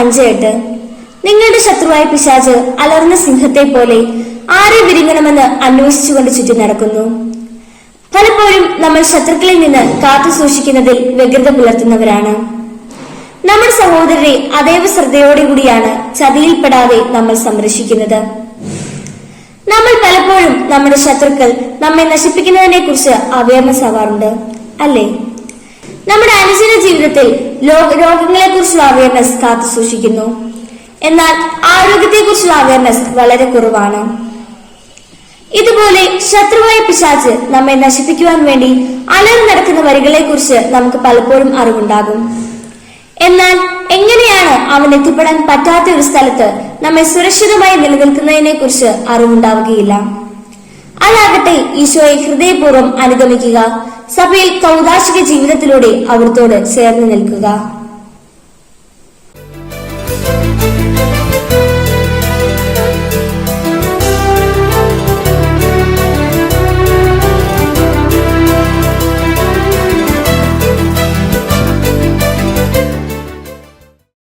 5:8. നിങ്ങളുടെ ശത്രുവായ പിശാച് അലർന്ന സിംഹത്തെ പോലെ ആരെ വിരിങ്ങണമെന്ന് അന്വേഷിച്ചുകൊണ്ട് ചുറ്റി നടക്കുന്നു. പലപ്പോഴും നമ്മൾ ശത്രുക്കളിൽ നിന്ന് കാത്തു സൂക്ഷിക്കുന്നതിൽ വ്യഗ്രത പുലർത്തുന്നവരാണ്. നമ്മുടെ സഹോദരരെ അതേവ ശ്രദ്ധയോടുകൂടിയാണ് ചതിയിൽപ്പെടാതെ നമ്മൾ സംരക്ഷിക്കുന്നത്. നമ്മൾ പലപ്പോഴും നമ്മുടെ ശത്രുക്കൾ നമ്മെ നശിപ്പിക്കുന്നതിനെ കുറിച്ച് അവയർനെസ് ആവാറുണ്ട്, അല്ലേ? നമ്മുടെ അനുദിന ജീവിതത്തിൽ രോഗങ്ങളെ കുറിച്ചുള്ള അവയർനെസ് കാത്തു സൂക്ഷിക്കുന്നു. എന്നാൽ ആരോഗ്യത്തെ കുറിച്ചുള്ള അവയർനെസ് വളരെ കുറവാണ്. ഇതുപോലെ ശത്രുവായ പിശാച് നമ്മെ നശിപ്പിക്കുവാൻ വേണ്ടി അലറി നടക്കുന്ന വരികളെ കുറിച്ച് നമുക്ക് പലപ്പോഴും അറിവുണ്ടാകും. എന്നാൽ എങ്ങനെയാണ് അവൻ എത്തിപ്പെടാൻ പറ്റാത്ത ഒരു സ്ഥലത്ത് നമ്മെ സുരക്ഷിതമായി നിലനിൽക്കുന്നതിനെ കുറിച്ച് അറിവുണ്ടാവുകയില്ല. അതാകട്ടെ ഈശോയെ ഹൃദയപൂർവ്വം അനുഗമിക്കുക, സഭയിൽ കൗദാശിക ജീവിതത്തിലൂടെ അവിടുത്തോട് ചേർന്ന് നിൽക്കുക.